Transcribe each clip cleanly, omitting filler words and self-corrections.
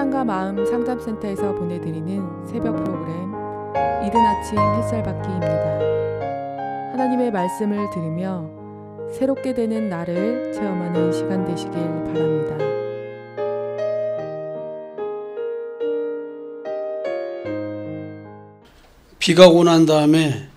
사랑과 마음 상담센터에서 보내드리는 새벽 프로그램 이른 아침 햇살받기입니다. 하나님의 말씀을 들으며 새롭게 되는 나를 체험하는 시간 되시길 바랍니다. 비가 오고 난 다음에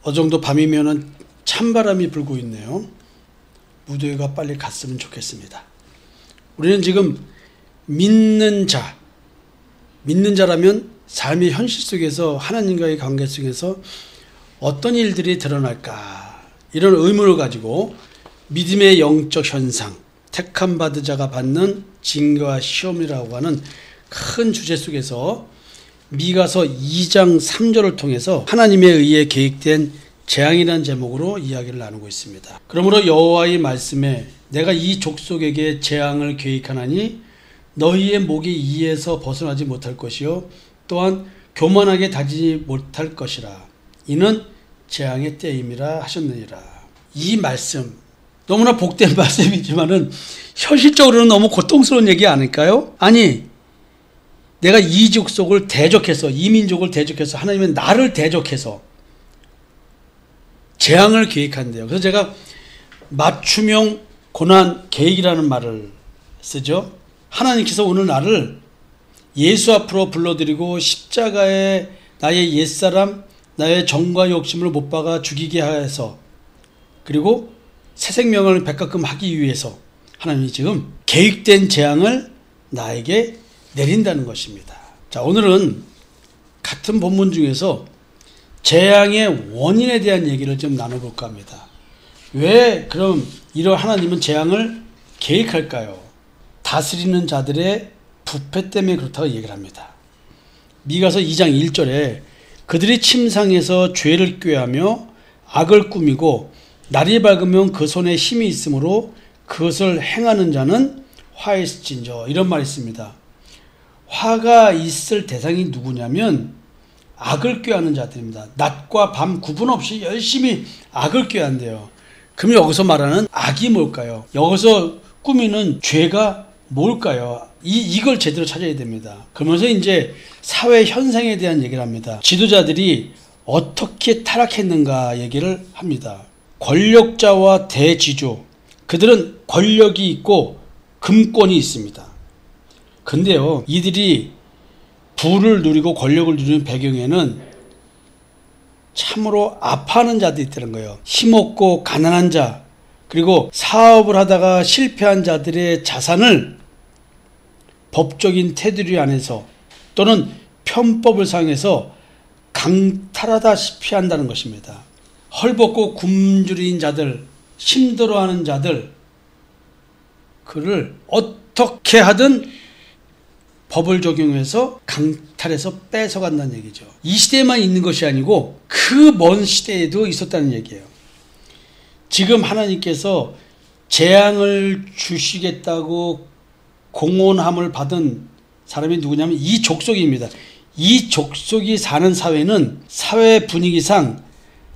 어느 정도 밤이면은 찬바람이 불고 있네요. 무더위가 빨리 갔으면 좋겠습니다. 우리는 지금 믿는 자라면 삶의 현실 속에서 하나님과의 관계 속에서 어떤 일들이 드러날까 이런 의문을 가지고 믿음의 영적 현상, 택함 받은 자가 받는 징계와 시험이라고 하는 큰 주제 속에서 미가서 2장 3절을 통해서 하나님에 의해 계획된 재앙이라는 제목으로 이야기를 나누고 있습니다. 그러므로 여호와의 말씀에 내가 이 족속에게 재앙을 계획하나니 너희의 목이 이에서 벗어나지 못할 것이요 또한 교만하게 다지지 못할 것이라. 이는 재앙의 때임이라 하셨느니라. 이 말씀 너무나 복된 말씀이지만은 현실적으로는 너무 고통스러운 얘기 아닐까요? 아니, 내가 이 족속을 대적해서, 이 민족을 대적해서, 하나님은 나를 대적해서 재앙을 계획한대요. 그래서 제가 맞춤형 고난 계획이라는 말을 쓰죠. 하나님께서 오늘 나를 예수 앞으로 불러들이고 십자가에 나의 옛사람, 나의 정과 욕심을 못 박아 죽이게 하여서, 그리고 새 생명을 백가끔 하기 위해서 하나님이 지금 계획된 재앙을 나에게 내린다는 것입니다. 자, 오늘은 같은 본문 중에서 재앙의 원인에 대한 얘기를 좀 나눠볼까 합니다. 왜 그럼 이런 하나님은 재앙을 계획할까요? 다스리는 자들의 부패 때문에 그렇다고 얘기를 합니다. 미가서 2장 1절에 그들이 침상에서 죄를 꾀하며 악을 꾸미고 날이 밝으면 그 손에 힘이 있으므로 그것을 행하는 자는 화했을진저, 이런 말이 있습니다. 화가 있을 대상이 누구냐면 악을 꾀하는 자들입니다. 낮과 밤 구분 없이 열심히 악을 꾀한대요. 그럼 여기서 말하는 악이 뭘까요? 여기서 꾸미는 죄가 뭘까요? 이걸 제대로 찾아야 됩니다. 그러면서 이제 사회 현상에 대한 얘기를 합니다. 지도자들이 어떻게 타락했는가 얘기를 합니다. 권력자와 대지주, 그들은 권력이 있고 금권이 있습니다. 근데요, 이들이 부를 누리고 권력을 누리는 배경에는 참으로 아파하는 자들이 있다는 거예요. 힘없고 가난한 자, 그리고 사업을 하다가 실패한 자들의 자산을 법적인 테두리 안에서 또는 편법을 사용해서 강탈하다시피 한다는 것입니다. 헐벗고 굶주린 자들, 힘들어하는 자들, 그를 어떻게 하든 법을 적용해서 강탈해서 뺏어간다는 얘기죠. 이 시대에만 있는 것이 아니고 그 먼 시대에도 있었다는 얘기예요. 지금 하나님께서 재앙을 주시겠다고 공언함을 받은 사람이 누구냐면 이 족속입니다. 이 족속이 사는 사회는 사회 분위기상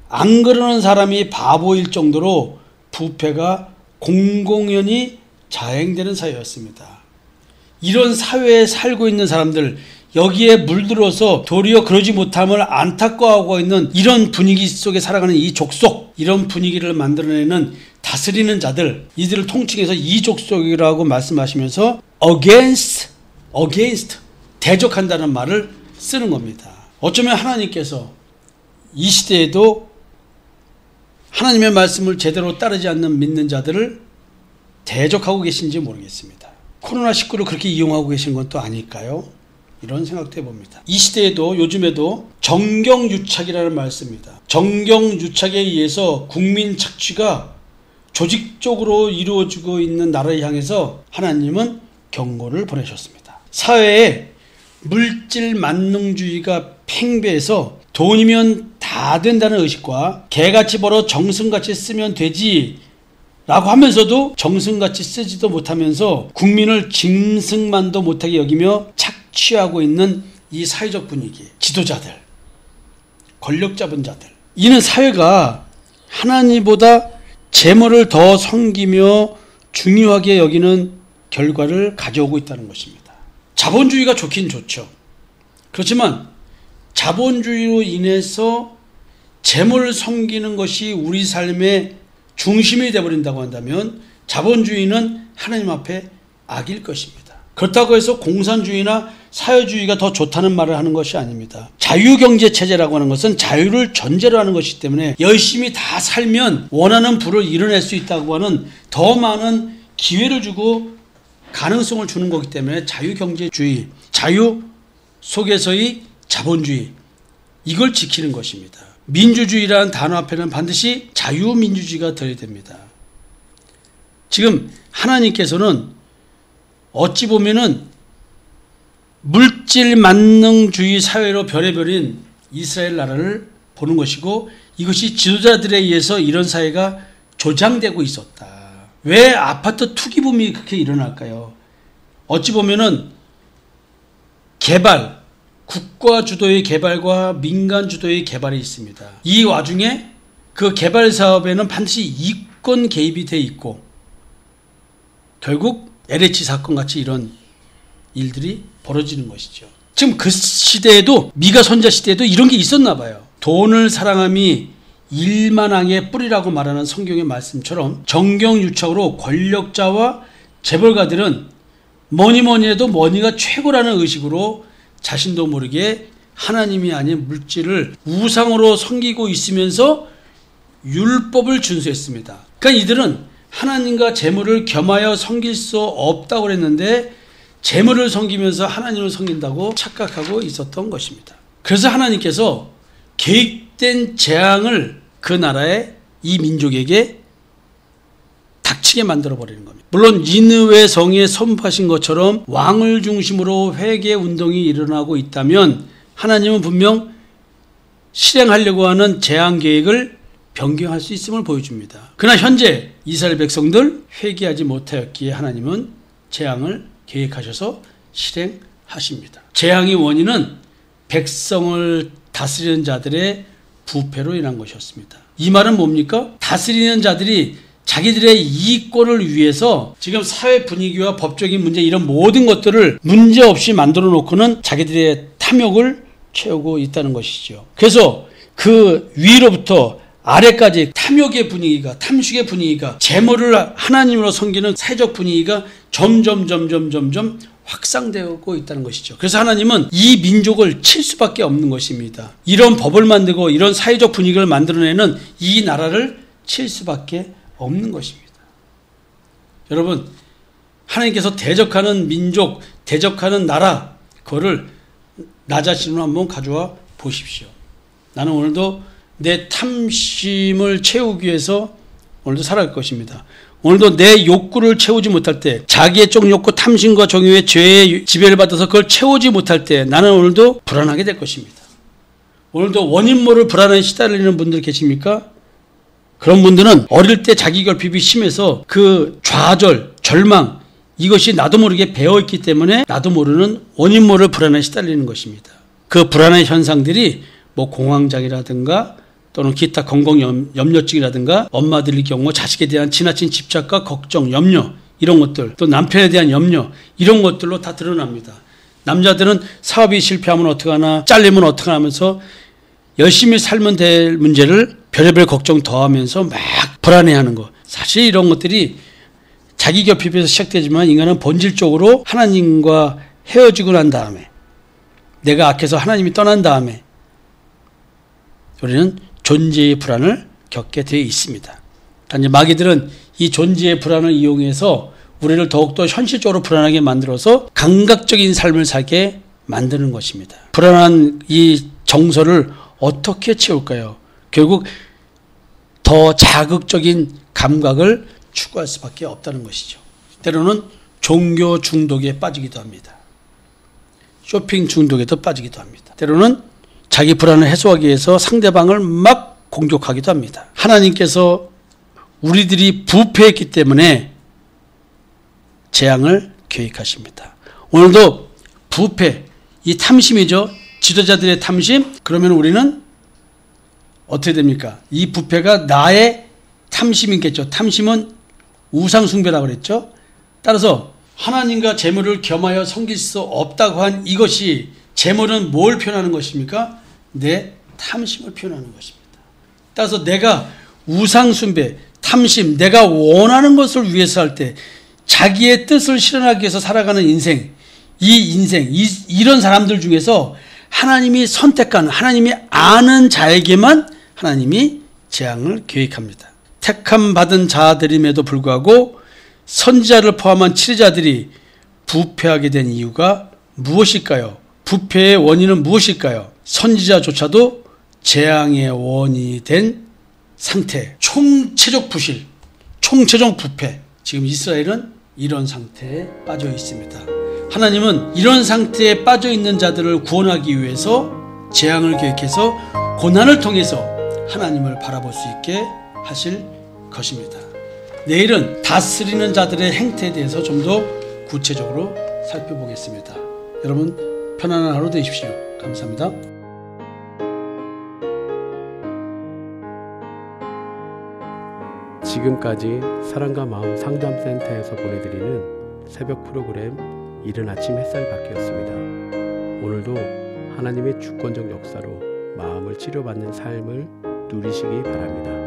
안 그러는 사람이 바보일 정도로 부패가 공공연히 자행되는 사회였습니다. 이런 사회에 살고 있는 사람들, 여기에 물들어서 도리어 그러지 못함을 안타까워하고 있는 이런 분위기 속에 살아가는 이 족속, 이런 분위기를 만들어내는 다스리는 자들, 이들을 통칭해서 이 족속이라고 말씀하시면서 against, 대적한다는 말을 쓰는 겁니다. 어쩌면 하나님께서 이 시대에도 하나님의 말씀을 제대로 따르지 않는 믿는 자들을 대적하고 계신지 모르겠습니다. 코로나19를 그렇게 이용하고 계신 건 또 아닐까요? 이런 생각도 해봅니다. 이 시대에도, 요즘에도 정경유착이라는 말을 씁니다. 정경유착에 의해서 국민 착취가 조직적으로 이루어지고 있는 나라를 향해서 하나님은 경고를 보내셨습니다. 사회에 물질 만능주의가 팽배해서 돈이면 다 된다는 의식과 개같이 벌어 정승같이 쓰면 되지 라고 하면서도 정승같이 쓰지도 못하면서 국민을 짐승만도 못하게 여기며 착취하고 있는 이 사회적 분위기, 지도자들, 권력 잡은 자들, 이는 사회가 하나님보다 재물을 더 섬기며 중요하게 여기는 결과를 가져오고 있다는 것입니다. 자본주의가 좋긴 좋죠. 그렇지만 자본주의로 인해서 재물을 섬기는 것이 우리 삶의 중심이 되어버린다고 한다면 자본주의는 하나님 앞에 악일 것입니다. 그렇다고 해서 공산주의나 사회주의가 더 좋다는 말을 하는 것이 아닙니다. 자유경제체제라고 하는 것은 자유를 전제로 하는 것이기 때문에 열심히 다 살면 원하는 부를 이뤄낼 수 있다고 하는 더 많은 기회를 주고 가능성을 주는 거기 때문에 자유경제주의, 자유 속에서의 자본주의, 이걸 지키는 것입니다. 민주주의라는 단어 앞에는 반드시 자유민주주의가 들어야 됩니다. 지금 하나님께서는 어찌 보면은 물질 만능주의 사회로 변해버린 이스라엘 나라를 보는 것이고, 이것이 지도자들에 의해서 이런 사회가 조장되고 있었다. 왜 아파트 투기붐이 그렇게 일어날까요? 어찌 보면은 개발, 국가 주도의 개발과 민간 주도의 개발이 있습니다. 이 와중에 그 개발 사업에는 반드시 이권 개입이 돼 있고, 결국 LH 사건 같이 이런 일들이 벌어지는 것이죠. 지금 그 시대에도, 미가 선자 시대에도 이런 게 있었나 봐요. 돈을 사랑함이 일만왕의 뿌리라고 말하는 성경의 말씀처럼 정경유착으로 권력자와 재벌가들은 뭐니 해도 머니가 최고라는 의식으로 자신도 모르게 하나님이 아닌 물질을 우상으로 섬기고 있으면서 율법을 준수했습니다. 그러니까 이들은 하나님과 재물을 겸하여 섬길 수 없다고 그랬는데 재물을 섬기면서 하나님을 섬긴다고 착각하고 있었던 것입니다. 그래서 하나님께서 계획된 재앙을 그 나라의 이 민족에게 닥치게 만들어버리는 겁니다. 물론 니느웨 성에 선포하신 것처럼 왕을 중심으로 회개 운동이 일어나고 있다면 하나님은 분명 실행하려고 하는 재앙 계획을 변경할 수 있음을 보여줍니다. 그러나 현재 이스라엘 백성들 회개하지 못하였기에 하나님은 재앙을 계획하셔서 실행하십니다. 재앙의 원인은 백성을 다스리는 자들의 부패로 인한 것이었습니다. 이 말은 뭡니까? 다스리는 자들이 자기들의 이익권을 위해서 지금 사회 분위기와 법적인 문제, 이런 모든 것들을 문제없이 만들어 놓고는 자기들의 탐욕을 채우고 있다는 것이죠. 그래서 그 위로부터 아래까지 탐욕의 분위기가, 탐식의 분위기가, 재물을 하나님으로 섬기는 세적 분위기가 점점 확산되고 있다는 것이죠. 그래서 하나님은 이 민족을 칠 수밖에 없는 것입니다. 이런 법을 만들고 이런 사회적 분위기를 만들어내는 이 나라를 칠 수밖에 없는 것입니다. 여러분, 하나님께서 대적하는 민족, 대적하는 나라, 그거를 나 자신으로 한번 가져와 보십시오. 나는 오늘도 내 탐심을 채우기 위해서 오늘도 살아갈 것입니다. 오늘도 내 욕구를 채우지 못할 때, 자기의 쪽 욕구, 탐심과 정욕의 죄의 지배를 받아서 그걸 채우지 못할 때 나는 오늘도 불안하게 될 것입니다. 오늘도 원인 모를 불안에 시달리는 분들 계십니까? 그런 분들은 어릴 때 자기 결핍이 심해서 그 좌절, 절망, 이것이 나도 모르게 배어있기 때문에 나도 모르는 원인 모를 불안에 시달리는 것입니다. 그 불안의 현상들이 뭐 공황장애라든가 또는 기타 건강염려증이라든가 엄마들의 경우 자식에 대한 지나친 집착과 걱정, 염려, 이런 것들, 또 남편에 대한 염려, 이런 것들로 다 드러납니다. 남자들은 사업이 실패하면 어떡하나, 잘리면 어떡하나 하면서 열심히 살면 될 문제를 별의별 걱정 더하면서 막 불안해하는 것. 사실 이런 것들이 자기 결핍에서 시작되지만 인간은 본질적으로 하나님과 헤어지고 난 다음에, 내가 악해서 하나님이 떠난 다음에 우리는 존재의 불안을 겪게 되어 있습니다. 단지 마귀들은 이 존재의 불안을 이용해서 우리를 더욱더 현실적으로 불안하게 만들어서 감각적인 삶을 살게 만드는 것입니다. 불안한 이 정서를 어떻게 채울까요? 결국 더 자극적인 감각을 추구할 수밖에 없다는 것이죠. 때로는 종교 중독에 빠지기도 합니다. 쇼핑 중독에도 빠지기도 합니다. 때로는 자기 불안을 해소하기 위해서 상대방을 막 공격하기도 합니다. 하나님께서 우리들이 부패했기 때문에 재앙을 계획하십니다. 오늘도 부패, 이 탐심이죠. 지도자들의 탐심. 그러면 우리는 어떻게 됩니까? 이 부패가 나의 탐심이겠죠. 탐심은 우상숭배라고 그랬죠. 따라서 하나님과 재물을 겸하여 섬길 수 없다고 한 이것이, 재물은 뭘 표현하는 것입니까? 내 탐심을 표현하는 것입니다. 따라서 내가 우상숭배, 탐심, 내가 원하는 것을 위해서 할 때 자기의 뜻을 실현하기 위해서 살아가는 인생, 이런 사람들 중에서 하나님이 선택한, 하나님이 아는 자에게만 하나님이 재앙을 계획합니다. 택함 받은 자들임에도 불구하고 선지자를 포함한 치리자들이 부패하게 된 이유가 무엇일까요? 부패의 원인은 무엇일까요? 선지자조차도 재앙의 원인이 된 상태, 총체적 부실, 총체적 부패. 지금 이스라엘은 이런 상태에 빠져 있습니다. 하나님은 이런 상태에 빠져 있는 자들을 구원하기 위해서 재앙을 계획해서 고난을 통해서 하나님을 바라볼 수 있게 하실 것입니다. 내일은 다스리는 자들의 행태에 대해서 좀 더 구체적으로 살펴보겠습니다. 여러분 편안한 하루 되십시오. 감사합니다. 지금까지 사랑과 마음 상담센터에서 보내드리는 새벽 프로그램 이른 아침 햇살 밖이었습니다. 오늘도 하나님의 주권적 역사로 마음을 치료받는 삶을 누리시기 바랍니다.